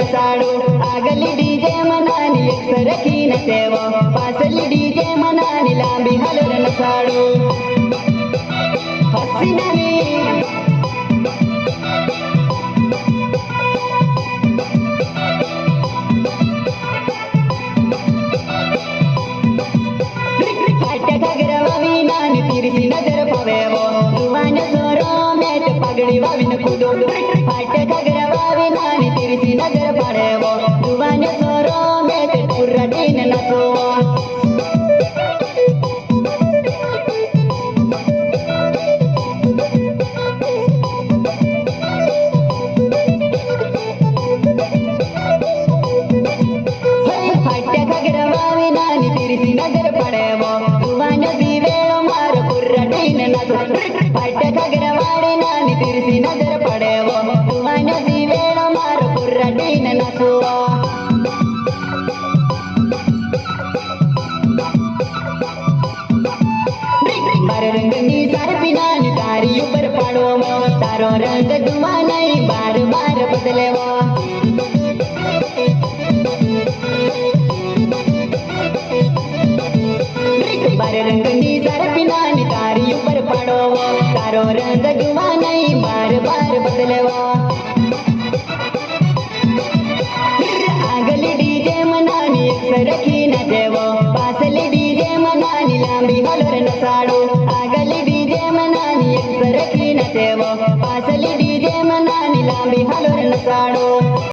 नसाडो आगली DJ मनानी एक सरकी नसेवो पासली डीजे मनानी लांबी हलर नसाडो हसीनानी तिरसी नजर पवेवो दुवान सोरो मेट पगड़ी वाविन कूदो फाटे घगरा वावी नानी तिरसी नजर पड़ेवो दुवान सोरो मेट पुर्रटीन नसोवो फाटे घगरा वावी नानी तिरसी नजर पड़ेवो दुवान फाटे घगरा वाड़ी नानी तिरसी नजर पड़ेवो दुवान दीवेणो मारो पुर्रटीन नसुवो मारो रंग नी सारपी नानी तारी ऊपर पाड़ोवो तारो रंग दुवानाई बार बार बदलेवो बारे रंग नी सारपी नानी तारी ऊपर पड़ोवो तारो रंग दुवानाई बार बार बदलेवो आगली डीजे मनानी एक सरकी न देवो पासली डीजे मनानी लांबी हलर नसाडो आगली डीजे मनानी एक सरकी न देवो पासली डीजे मनानी लांबी हलर नसाडो